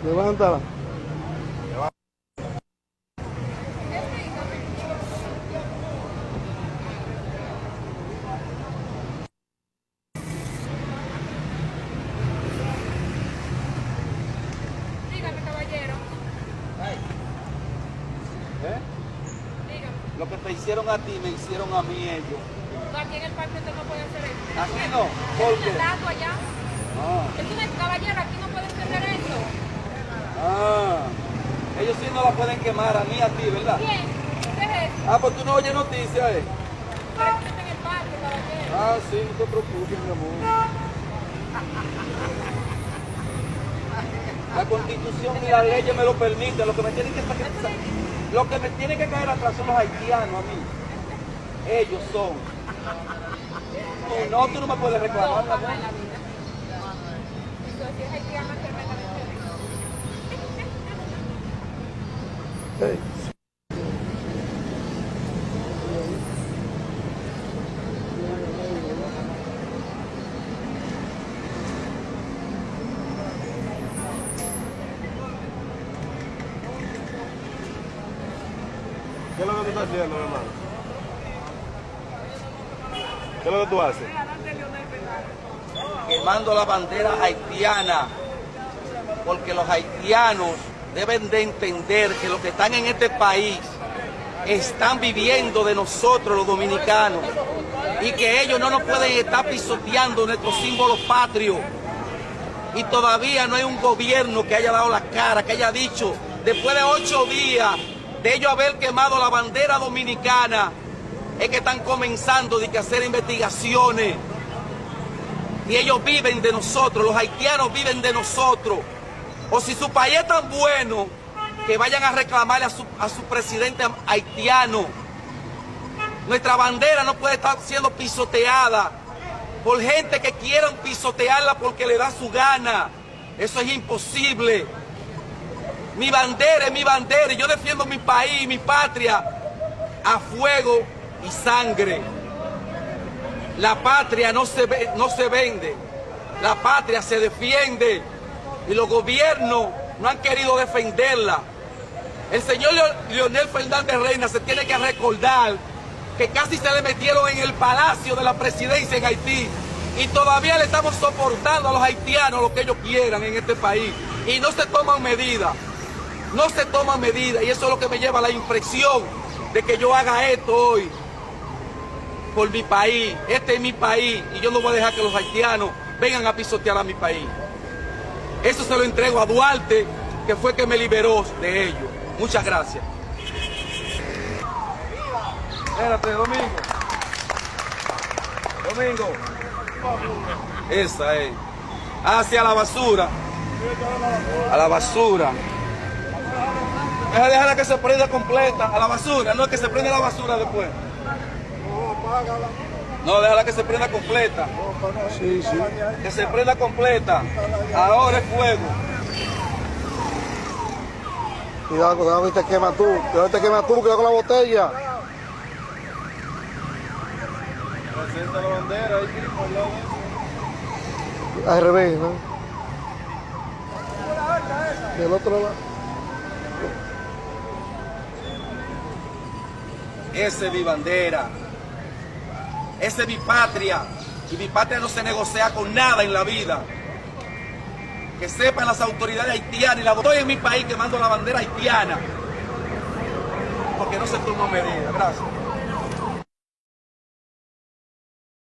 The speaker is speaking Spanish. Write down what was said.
Levántala. Dígame, caballero. Dígame. Lo que te hicieron a ti, me hicieron a mí ellos. Aquí en el parque usted no puede hacer eso. Aquí no, ¿por ¿por qué? qué? Es un dato allá. Ah, Es un caballero, aquí no puede hacer eso. ellos sí no la pueden quemar a mí, a ti, ¿verdad? ¿Quién? ¿Qué es eso? Ah, pues tú no oyes noticias, Pero usted está en el parque, caballero. Ah, sí, no te preocupes, mi amor. La Constitución y las leyes me lo permiten. Lo que me tienen que caer atrás son los haitianos a mí. Ellos son. Tú no me puedes reclamar, mi amor. Jamás en la vida. Entonces, si es haitiano, es tremendamente rico. Hey. ¿Qué es lo que tú estás haciendo, hermano? ¿Qué es lo que tú haces? Quemando la bandera haitiana, porque los haitianos deben de entender que los que están en este país están viviendo de nosotros los dominicanos y que ellos no nos pueden estar pisoteando nuestros símbolos patrios. Y todavía no hay un gobierno que haya dado la cara, que haya dicho, después de 8 días de ellos haber quemado la bandera dominicana, es que están comenzando a hacer investigaciones. Y ellos viven de nosotros, los haitianos viven de nosotros. O si su país es tan bueno, que vayan a reclamarle a su presidente haitiano. Nuestra bandera no puede estar siendo pisoteada por gente que quieran pisotearla porque le da su gana. Eso es imposible. Mi bandera es mi bandera y yo defiendo mi país, mi patria, a fuego y sangre. La patria no se vende, la patria se defiende y los gobiernos no han querido defenderla. El señor Leonel Fernández Reina se tiene que recordar que casi se le metieron en el palacio de la presidencia en Haití y todavía le estamos soportando a los haitianos lo que ellos quieran en este país y no se toman medidas, no se toman medidas y eso es lo que me lleva a la impresión de que yo haga esto hoy por mi país. Este es mi país y yo no voy a dejar que los haitianos vengan a pisotear a mi país. Eso se lo entrego a Duarte, que fue que me liberó de ellos. Muchas gracias. Espérate, Domingo. Domingo. Esa es. Hacia la basura. A la basura. Déjala que se prenda completa. A la basura. No, que se prenda la basura después. No, déjala que se prenda completa. Sí, sí. Que se prenda completa. Ahora es fuego. Cuidado que te quema tú. Cuidado que te quema tú, cuidado con la botella. Presenta la bandera ahí, Al revés, ¿no? Del otro lado. Esa es mi bandera. Esa es mi patria. Y mi patria no se negocia con nada en la vida. Que sepan las autoridades haitianas. Y la estoy en mi país quemando la bandera haitiana. Porque no se toma medida. Gracias.